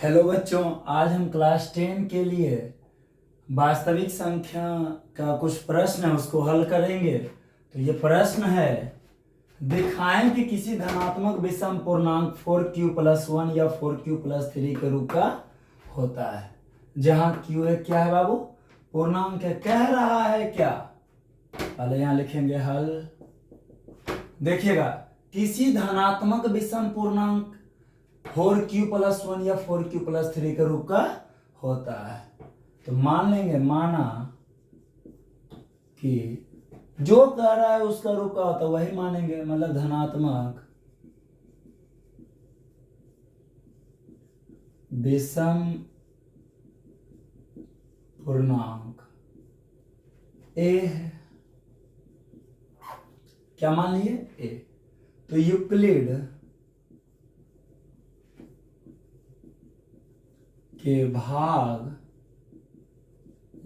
Hello बच्चों, आज हम क्लास 10 के लिए वास्तविक संख्या का कुछ प्रश्न है उसको हल करेंगे। तो ये प्रश्न है, दिखाएं कि किसी धनात्मक विषम पूर्णांक 4q+1 या 4q+3 के रूप का होता है, जहां q एक क्या है बाबू, पूर्णांक है। कह रहा है क्या, पहले यहां लिखेंगे हल। देखिएगा, किसी धनात्मक विषम पूर्णांक 4q+1 या 4q+3 के रूप का होता है। तो मान लेंगे, माना कि जो कह रहा है उसका रूप का होता है वही मानेंगे, मतलब धनात्मक विषम पूर्णांक ए है। क्या मान लिए, ए। तो यूक्लिड के भाग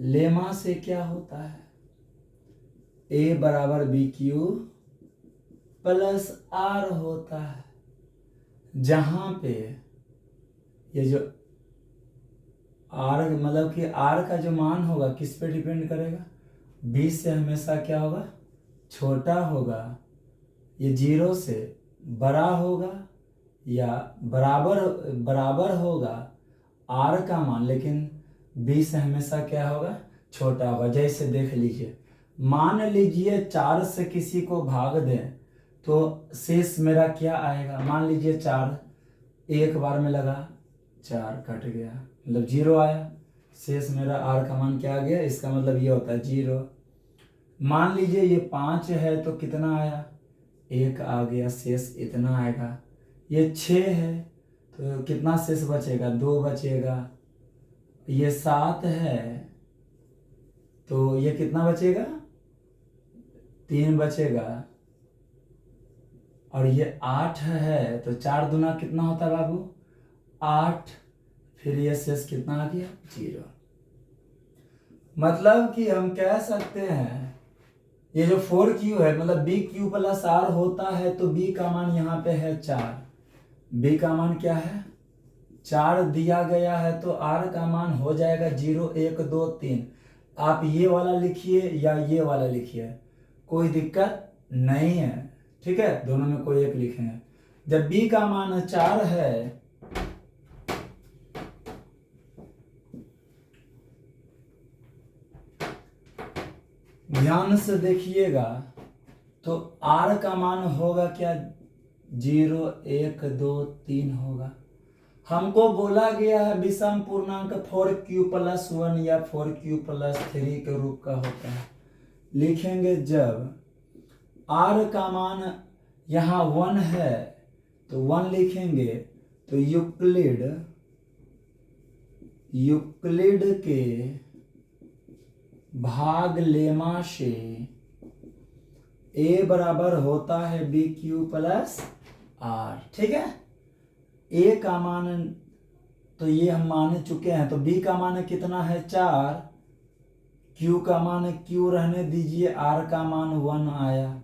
लेमा से क्या होता है, ए बराबर BQ प्लस आर होता है, जहां पे ये जो आर मतलब कि आर का जो मान होगा किस पे डिपेंड करेगा, 20 से हमेशा क्या होगा, छोटा होगा। ये 0 से बड़ा होगा या बराबर होगा आर का मान, लेकिन 20 से हमेशा क्या होगा, छोटा होगा। जैसे देख लीजिए, मान लीजिए 4 से किसी को भाग दें तो शेष मेरा क्या आएगा। मान लीजिए 4 एक बार में लगा, 4 कट गया, मतलब 0 आया। शेष मेरा आर का मान क्या आ गया, इसका मतलब ये होता है 0। मान लीजिए ये 5 है तो कितना आया, 1 आ गया, शेष इतना आएगा। ये 6 है तो कितना शेष बचेगा, 2 बचेगा। ये 7 है तो ये कितना बचेगा, 3 बचेगा। और ये 8 है तो 4 दूना कितना होता है बाबू, 8। फिर ये शेष कितना आ गया, 0। मतलब कि हम कह सकते हैं ये जो 4q है, मतलब BQ+R होता है तो B का मान यहाँ पे है 4। B का मान क्या है, 4 दिया गया है तो R का मान हो जाएगा 0, 1, 2, 3। आप ये वाला लिखिए या ये वाला लिखिए, कोई दिक्कत नहीं है, ठीक है। दोनों में कोई एक लिखेंगे। जब B का मान 4 है ध्यान से देखिएगा, तो R का मान होगा क्या, 0, 1, 2, 3 होगा। हमको बोला गया है विषम पूर्णांक 4q+1 या 4q+3 के रूप का होता है। लिखेंगे जब R का मान यहाँ 1 है तो 1 लिखेंगे। तो यूक्लिड के भाग लेमा से A बराबर होता है BQ+R, ठीक है। A का मान तो ये हम मान चुके हैं, तो B का मान कितना है, 4। Q का मान Q रहने दीजिए, R का मान 1 आया।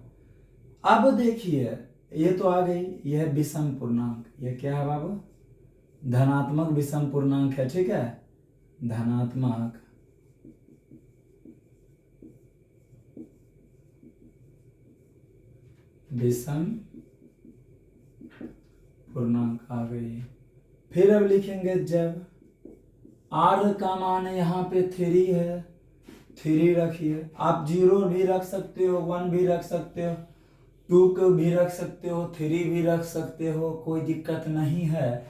अब देखिए, ये तो आ गई, ये है विषम पूर्णांक। ये क्या है बाबू, धनात्मक विषम पूर्णांक है, ठीक है। धनात्मक विषम पूर्णांक आ गई। फिर अब लिखेंगे जब R का मान यहाँ पे 3 है, 3 रखिए। आप 0 भी रख सकते हो, 1 भी रख सकते हो, 2 को भी रख सकते हो, 3 भी रख सकते हो, कोई दिक्कत नहीं है।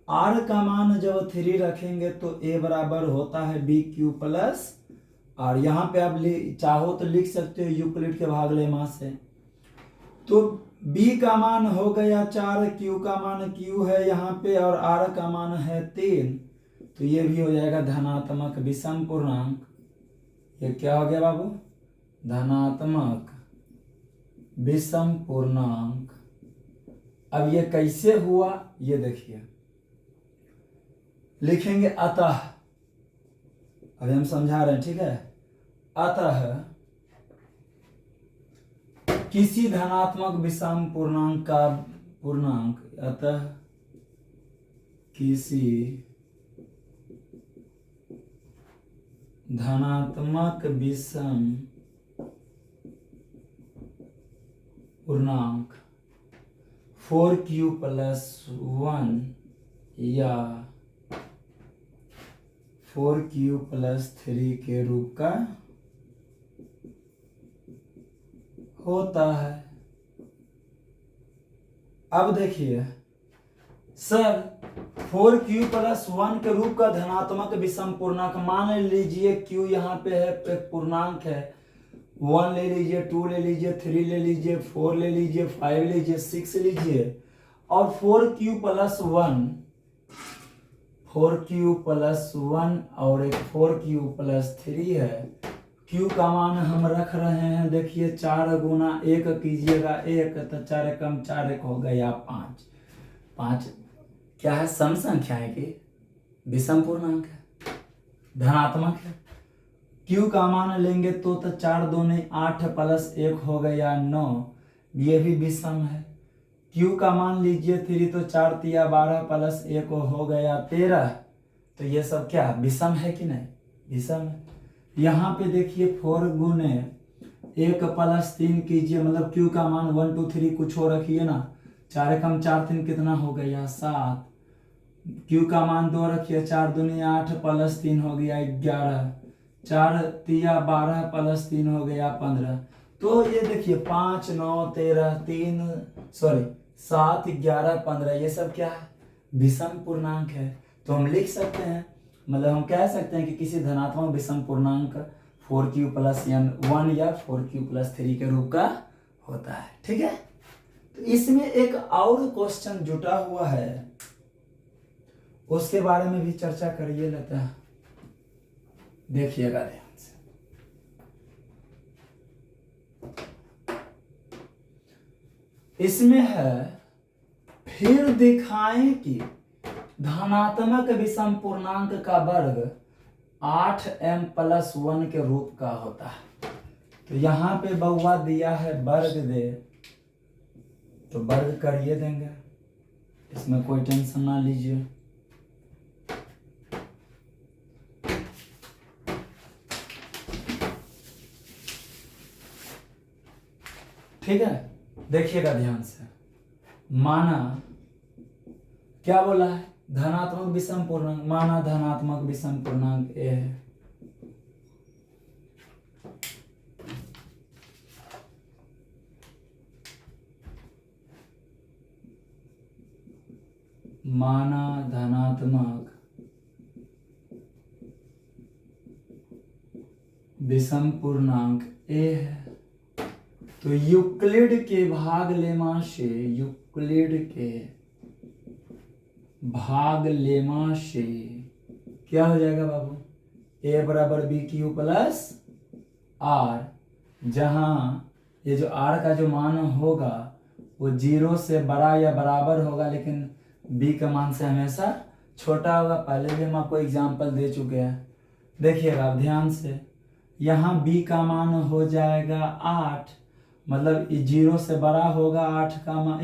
R का मान जब 3 रखेंगे तो A बराबर होता है BQ+R। यहाँ पे आप चाहो तो लिख सकते हो यूक्लिड के भाग लेमा से। तो B का मान हो गया 4, Q का मान Q है यहाँ पे, और R का मान है 3। तो ये भी हो जाएगा धनात्मक विषम पूर्णांक। ये क्या हो गया बाबू, धनात्मक विषम पूर्णांक। अब ये कैसे हुआ ये देखिए, लिखेंगे अतः, अभी हम समझा रहे हैं, ठीक है। अतः किसी धनात्मक विषम पूर्णांक का पूर्णांक, अतः किसी धनात्मक विषम पूर्णांक 4q + 1 या 4q + 3 के रूप का होता है। अब देखिए सर 4q + 1 के रूप का धनात्मक विषम पूर्णांक, मान लीजिए q यहाँ पे है, एक पूर्णांक है, 1 ले लीजिए, 2 ले लीजिए, 3 ले लीजिए, 4 ले लीजिए, 5 लीजिए, 6 लीजिए, और 4q + 1 और एक 4q + 3 है। q का मान हम रख रहे हैं, देखिए 4 × 1 कीजिएगा 1, तो 4 × 4 1 हो गया 5। 5 क्या है, सम संख्या है कि विषम पूर्णांक है, धनात्मक है। q का मान लेंगे तो 4 दूनी 8 + 1 हो गया 9, ये भी विषम है। q का मान लीजिए 3, तो 4 × 12 + 1 हो गया 13, तो ये सब क्या विषम है कि नहीं, विषम है। यहाँ पे देखिए 4 × 1 + 3 कीजिए, मतलब q का मान 1 2 3 कुछ और रखिए ना, 4 × 4 3 कितना हो गया 7, q का मान 2 रखिए, 4 दूनी 8 + 3 हो गया 11, 4 × 12 + 3 हो गया 15। तो ये देखिए 5 9 13 7 11 15, ये सब क्या है, विषम पूर्णांक है। तो हम लिख सकते हैं, मतलब हम कह सकते हैं कि किसी धनात्मक विषम पूर्णांक 4q + 1 या 4q + 3 के रूप का होता है। ठीक है, तो इसमें एक और क्वेश्चन जुटा हुआ है, उसके बारे में भी चर्चा करिए लेते हैं, देखिएगा ध्यान से। इसमें है, फिर दिखाएं कि धनात्मक विषम पूर्णांक का वर्ग 8m + 1 के रूप का होता है। तो यहाँ पे बउआ दिया है वर्ग दे, तो वर्ग करिए देंगे, इसमें कोई टेंशन ना लीजिए। ठीक है, देखिएगा ध्यान से। माना क्या बोला है, धनात्मक विषम पूर्णांक, माना धनात्मक विषम पूर्णांक ए है, माना धनात्मक विषम पूर्णांक ए है, तो यूक्लिड के भागलेमा से, यूक्लिड के भागलेमा से क्या हो जाएगा बाबू, a = bq + r, जहां ये जो r का जो मान होगा वो 0 से बड़ा या बराबर होगा, लेकिन b का मान से हमेशा छोटा होगा। पहले भी हम आपको एग्जाम्पल दे चुके हैं, देखिएगा ध्यान से। यहाँ b का मान हो जाएगा 8, मतलब 0 से बड़ा होगा, 8 का मान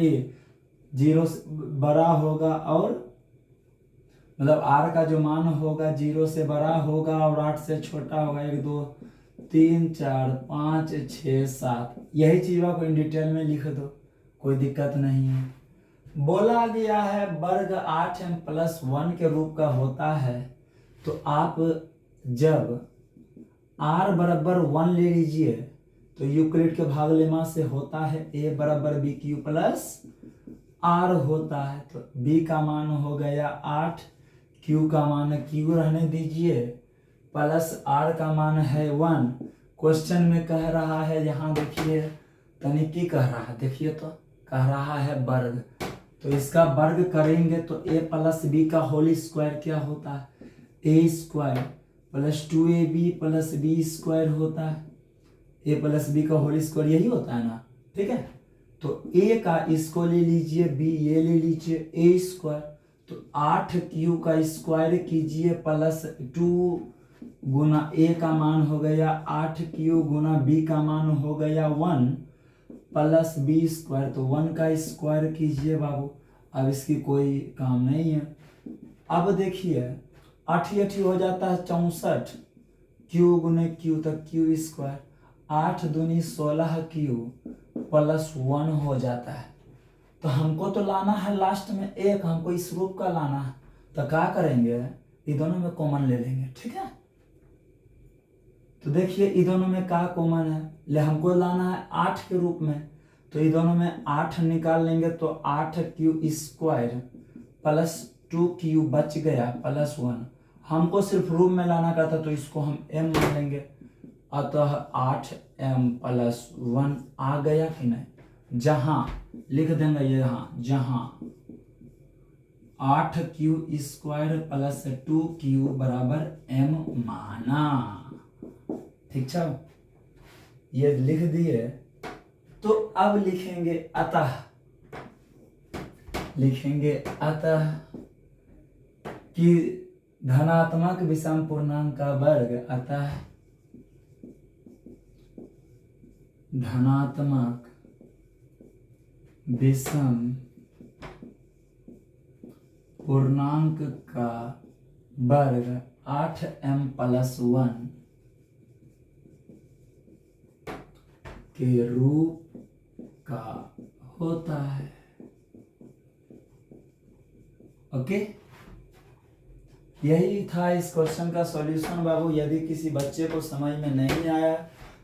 0 से बड़ा होगा, और मतलब r का जो मान होगा 0 से बड़ा होगा और 8 से छोटा होगा। 1 2 3 4 5 6 7, यही चीज आपको इन डिटेल में लिख दो, कोई दिक्कत नहीं है। बोला गया है वर्ग 8m + 1 के रूप का होता है, तो आप जब r = 1 ले लीजिए, तो यूक्लिड के भागलेमा से होता है a = bq + r होता है, तो b का मान हो गया 8, q का मान q रहने दीजिए, प्लस r का मान है 1। क्वेश्चन में कह रहा है, यहाँ देखिए तनिकी कह रहा है, देखिए तो कह रहा है वर्ग, तो इसका वर्ग करेंगे तो a + b का होल स्क्वायर क्या होता है, a² + 2ab + b² होता है। a + b का होल स्क्वायर यही होता है ना, ठीक है। तो a का इसको ले लीजिए, b ये ले लीजिए, a², तो 8q का स्क्वायर कीजिए प्लस 2 गुना a का मान हो गया 8q गुना b का मान हो गया 1 प्लस b², तो 1 का स्क्वायर कीजिए बाबू। अब इसकी कोई काम नहीं है। अब देखिए 8 8 हो जाता है 64, क्यू गुने क्यू तक क्यू स्क्वायर, 8 दूनी 16 क्यू प्लस 1 हो जाता है। तो हमको तो लाना है लास्ट में एक, हमको इस रूप का लाना है, तो क्या करेंगे, ये दोनों में कॉमन ले लेंगे, ठीक है। तो देखिए ये दोनों में क्या कॉमन है, ले हमको लाना है 8 के रूप में, तो ये दोनों में 8 निकाल लेंगे तो 8 क्यू स्क्वायर प्लस 2 क्यू बच गया प्लस 1। हमको सिर्फ रूप में लाना का था तो इसको हम m मान लेंगे, अतः 8m प्लस 1 आ गया कि नहीं। जहां लिख देंगे यहाँ, जहां 8 क्यू स्क्वायर प्लस 2 क्यू बराबर m माना, ठीक है, ये लिख दिए। तो अब लिखेंगे अतः, लिखेंगे अतः कि धनात्मक विषम पूर्णांक का वर्ग, अतः धनात्मक विषम पूर्णांक का वर्ग 8m प्लस 1 के रूप का होता है। ओके, यही था इस क्वेश्चन का सॉल्यूशन बाबू। यदि किसी बच्चे को समझ में नहीं आया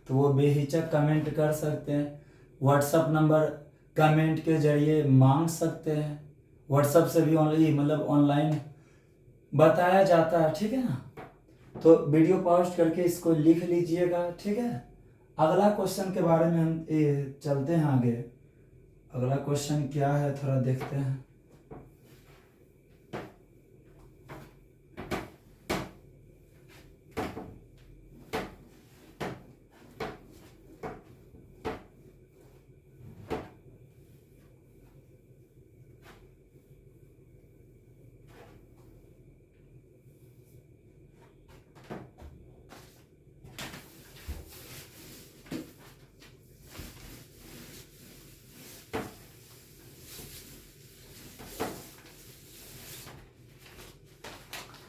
तो वो बेहिचक कमेंट कर सकते हैं, व्हाट्सएप नंबर कमेंट के जरिए मांग सकते हैं, व्हाट्सएप से भी ऑनलाइन बताया जाता है, ठीक है ना। तो वीडियो पॉज करके इसको लिख लीजिएगा, ठीक है। अगला क्वेश्चन के बारे में हम चलते हैं आगे। अगला क्वेश्चन क्या है थोड़ा देखते हैं।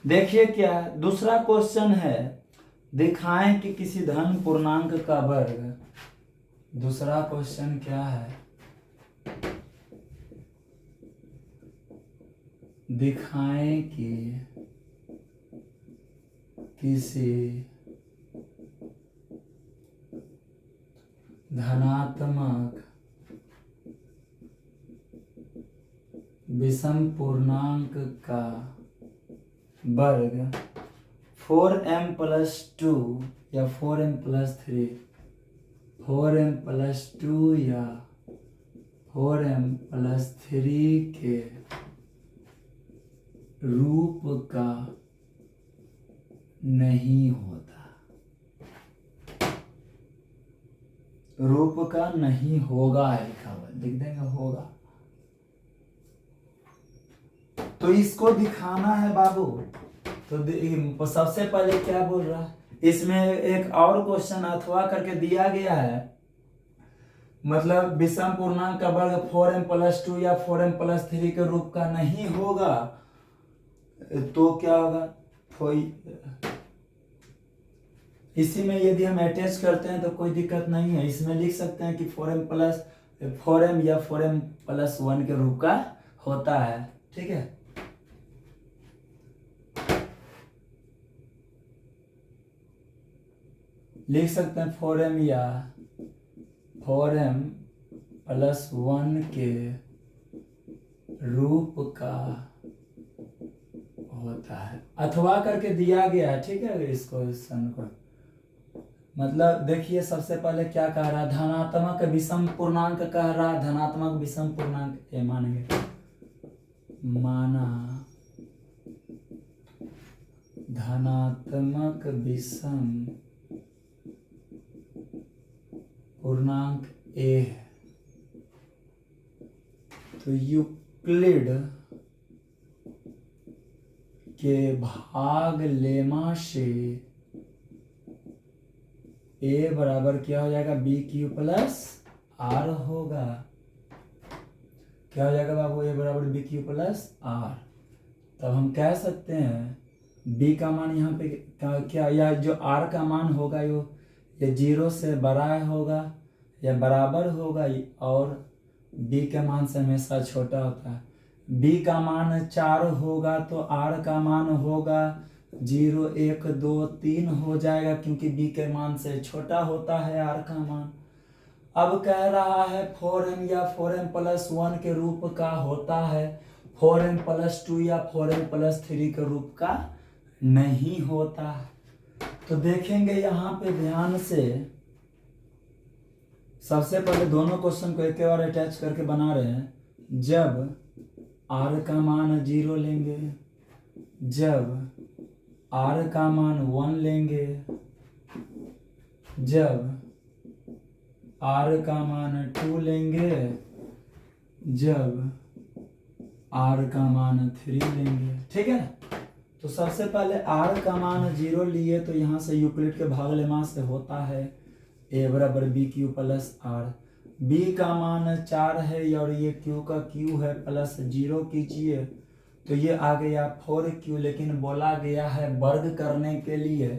देखिए क्या है, दूसरा क्वेश्चन है, दिखाएं कि किसी धन पूर्णांक का वर्ग। दूसरा क्वेश्चन क्या है, दिखाएं कि किसी धनात्मक विषम पूर्णांक का वर्ग 4m प्लस 2 या 4m प्लस 3, 4m प्लस 2 या 4m प्लस 3 के रूप का नहीं होता, रूप का नहीं होगा लिखा हुआ, लिख देंगे होगा। तो इसको दिखाना है बाबू। तो सबसे पहले क्या बोल रहा है, इसमें एक और क्वेश्चन अथवा करके दिया गया है, मतलब विषम पूर्णांक का वर्ग 4m प्लस 2 या 4m प्लस 3 के रूप का नहीं होगा, तो क्या होगा, इसी में यदि हम अटैच करते हैं तो कोई दिक्कत नहीं है, इसमें लिख सकते हैं कि 4m या 4m प्लस 1 के रूप का होता है, ठीक है। लिख सकते हैं 4m या 4m प्लस 1 के रूप का होता है, अथवा करके दिया गया है, ठीक है। इस क्वेश्चन को मतलब देखिए, सबसे पहले क्या कह रहा है, धनात्मक विषम पूर्णांक कह रहा है, धनात्मक विषम पूर्णांक ये मानेंगे, माना धनात्मक विषम पूर्णांक ए है, तो यूक्लिड के भाग लेमा से ए बराबर क्या हो जाएगा, बी क्यू प्लस आर होगा। क्या हो जाएगा बाबू, ए बराबर बी क्यू प्लस आर। तब हम कह सकते हैं बी का मान यहाँ पे क्या, या जो आर का मान होगा ये 0 से बड़ा होगा या बराबर होगा, और बी के मान से हमेशा छोटा होता है। बी का मान 4 होगा तो आर का मान होगा 0, 1, 2, 3 हो जाएगा, क्योंकि बी के मान से छोटा होता है आर का मान। अब कह रहा है 4m या 4m+1 के रूप का होता है, 4m+2 या 4m+3 के रूप का नहीं होता। तो देखेंगे यहाँ पे ध्यान से, सबसे पहले दोनों क्वेश्चन को एक बार अटैच करके बना रहे हैं। जब r का मान 0 लेंगे, जब r का मान 1 लेंगे, जब r का मान 2 लेंगे, जब r का मान 3 लेंगे। ठीक है, तो सबसे पहले r का मान 0 लिए तो यहाँ से यूक्लिड के भाग लेमा से होता है a बराबर BQ प्लस r। b का मान 4 है और ये q का q है, प्लस 0 कीजिए तो ये आ गया 4q, लेकिन बोला गया है वर्ग करने के लिए,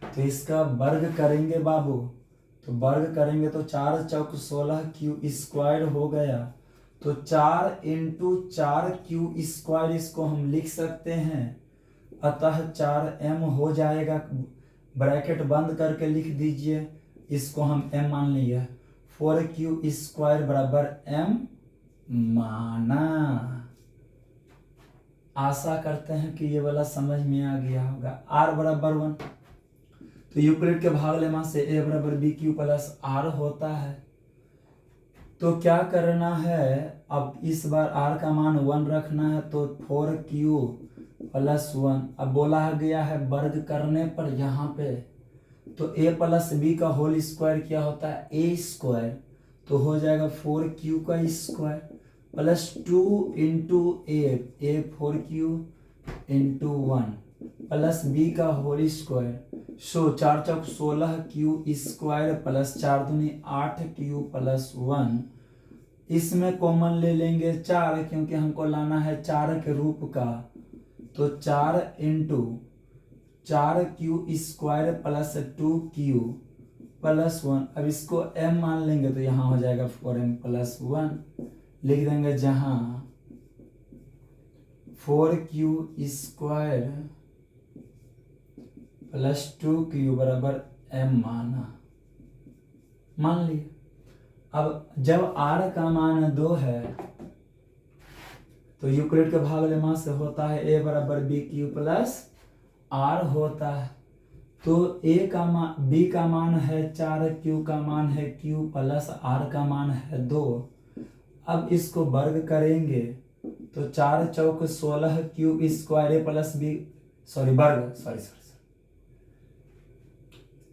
तो इसका वर्ग करेंगे बाबू। तो वर्ग करेंगे तो 4 चौक 16q² हो गया, तो 4 × 4q², इसको हम लिख सकते हैं। अतः 4m हो जाएगा, ब्रैकेट बंद करके लिख दीजिए, इसको हम m मान लिया। 4q² बराबर m माना। आशा करते हैं कि ये वाला समझ में आ गया होगा। r बराबर 1, तो यूक्लिड के भाग लेमा से a बराबर BQ प्लस r होता है। तो क्या करना है, अब इस बार r का मान 1 रखना है, तो 4q प्लस 1। अब बोला गया है वर्ग करने पर यहाँ पे, तो a प्लस b का होल स्क्वायर क्या होता है, a², तो हो जाएगा 4q² plus 2 × a 4q × 1 plus b का होल स्क्वायर। सो 4 चौक 16q² प्लस 4 दूनी 8q प्लस 1। इसमें कॉमन ले लेंगे 4, क्योंकि हमको लाना है 4 के रूप का, तो 4 × 4q² प्लस 2q प्लस 1। अब इसको m मान लेंगे तो यहाँ हो जाएगा 4m+1, लिख देंगे, जहाँ 4q² प्लस 2q बराबर m मान लिया। अब जब r का मान 2 है तो यूक्लिड के भाग लेमा से होता है a बराबर BQ प्लस r होता है। तो b का मान है 4, q का मान है q प्लस r का मान है 2। अब इसको वर्ग करेंगे तो 4 चौक 16q² plus b,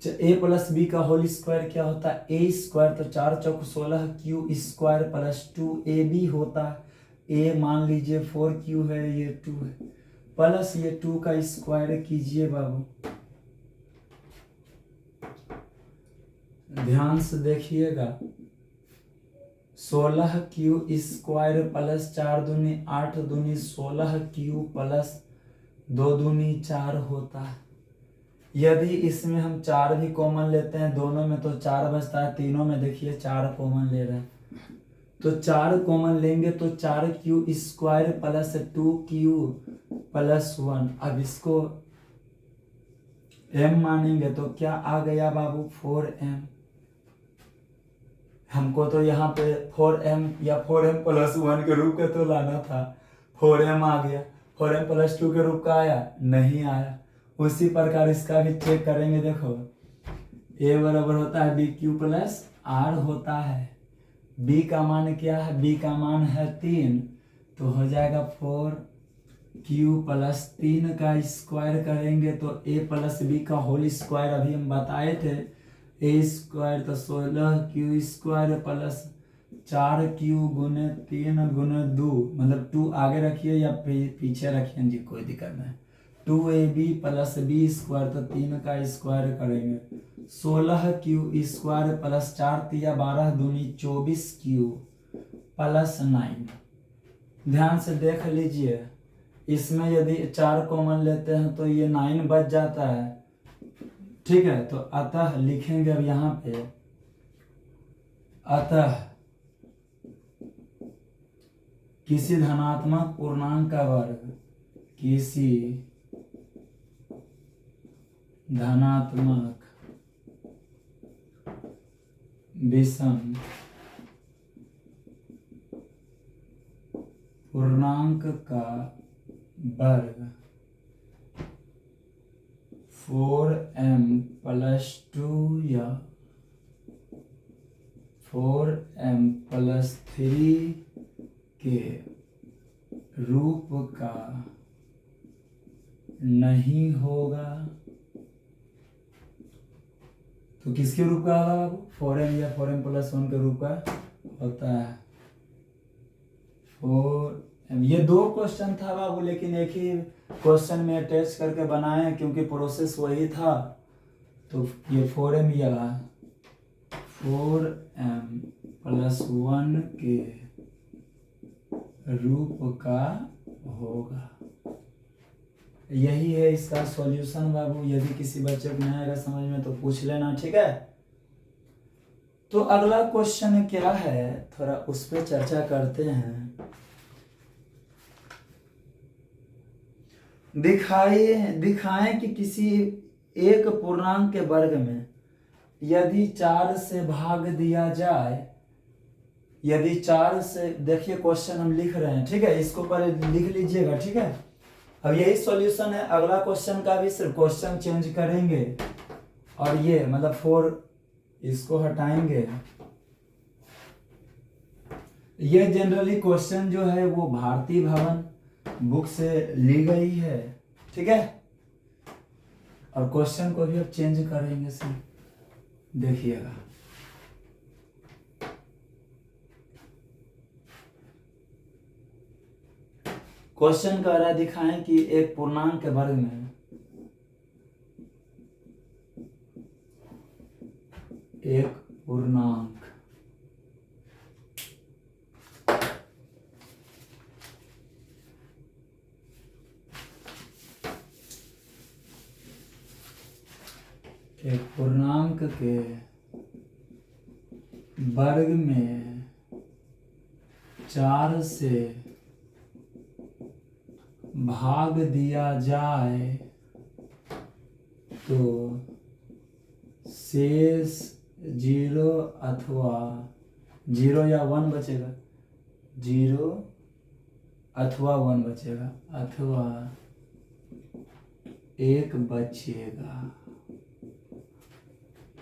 a plus b का होल स्क्वायर क्या होता है, a², तो 4 चौक 16q² प्लस 2ab होता है। a मान लीजिए 4q है, ये 2 है, प्लस ये 2 का स्क्वायर कीजिए बाबू। ध्यान से देखिएगा, 16q² प्लस 4 दूनी 8 दूनी 16q प्लस 2 दूनी 4 होता है। यदि इसमें हम 4 भी कॉमन लेते हैं, दोनों में तो 4 बचता है, तीनों में देखिए 4 कॉमन ले रहे हैं, तो 4 कॉमन लेंगे तो 4q² प्लस 2q प्लस 1। अब इसको m मानेंगे तो क्या आ गया बाबू, 4m। हमको तो यहाँ पे 4m या 4m+1 के रूप का तो लाना था, 4m आ गया, 4m+2 के रूप का आया नहीं आया। उसी प्रकार इसका भी चेक करेंगे, देखो a बराबर होता है BQ प्लस r होता है। b का मान क्या है, b का मान है 3, तो हो जाएगा 4q प्लस 3 का स्क्वायर करेंगे तो a प्लस b का होल स्क्वायर अभी हम बताए थे, a² तो 16q² प्लस 4q गुने 3 गुने 2, मतलब 2 आगे रखिए या पीछे रखिए जी, कोई दिक्कत नहीं। 2ab प्लस b² तो 3 का स्क्वायर करेंगे, 16q² प्लस 4 तिया 12 दूनी 24q प्लस 9। ध्यान से देख लीजिए, इसमें यदि 4 कॉमन लेते हैं तो ये 9 बच जाता है। ठीक है, तो अतः लिखेंगे अब यहाँ पे, अतः किसी धनात्मक पूर्णांक का वर्ग, किसी धनात्मक विषम पूर्णांक का वर्ग 4m+2 या 4m+3 के रूप का नहीं होगा। तो किसके रूप का होगा बाबू? 4m या 4m+1 के रूप का होता है। 4m, ये 2 क्वेश्चन था बाबू, लेकिन एक ही क्वेश्चन में अटैच करके बनाए क्योंकि प्रोसेस वही था। तो ये 4m या 4m+1 के रूप का होगा। यही है इसका सॉल्यूशन बाबू। यदि किसी बच्चे को नहीं आएगा समझ में तो पूछ लेना, ठीक है। तो अगला क्वेश्चन क्या है, थोड़ा उस पर चर्चा करते हैं। दिखाएं कि किसी एक पूर्णांक के वर्ग में यदि 4 से भाग दिया जाए, यदि 4 से, देखिए क्वेश्चन हम लिख रहे हैं, ठीक है, इसको पहले लिख लीजिएगा, ठीक है। अब यही सॉल्यूशन है। अगला क्वेश्चन का भी सिर्फ क्वेश्चन चेंज करेंगे और ये मतलब 4 इसको हटाएंगे। ये जनरली क्वेश्चन जो है वो भारतीय भवन बुक से ली गई है, ठीक है। और क्वेश्चन को भी अब चेंज करेंगे सिर्फ, देखिएगा। क्वेश्चन कह रहा है दिखाएं कि एक पूर्णांक के वर्ग में एक पूर्णांक के वर्ग में 4 से भाग दिया जाए तो शेष 0 अथवा 0 या 1 बचेगा, 0 अथवा 1 बचेगा, अथवा 1 बचेगा।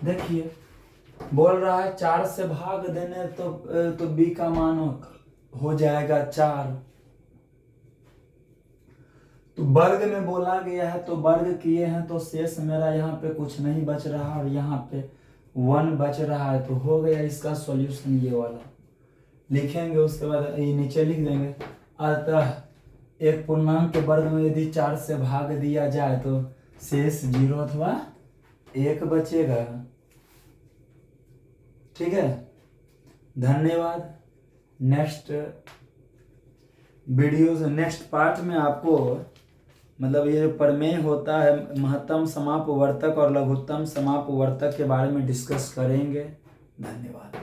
देखिए बोल रहा है 4 से भाग देने तो b का मान हो जाएगा 4। तो वर्ग में बोला गया है तो वर्ग किए हैं तो शेष मेरा यहाँ पे कुछ नहीं बच रहा और यहाँ पे 1 बच रहा है, तो हो गया इसका सॉल्यूशन। ये वाला लिखेंगे, उसके बाद ये नीचे लिख देंगे। अतः एक पूर्णांक के वर्ग में यदि 4 से भाग दिया जाए तो शेष 0 अथवा 1 बचेगा, ठीक है। धन्यवाद। नेक्स्ट वीडियोस, नेक्स्ट पार्ट में आपको मतलब ये प्रमेय होता है, महत्तम समापवर्तक और लघुत्तम समापवर्तक के बारे में डिस्कस करेंगे। धन्यवाद।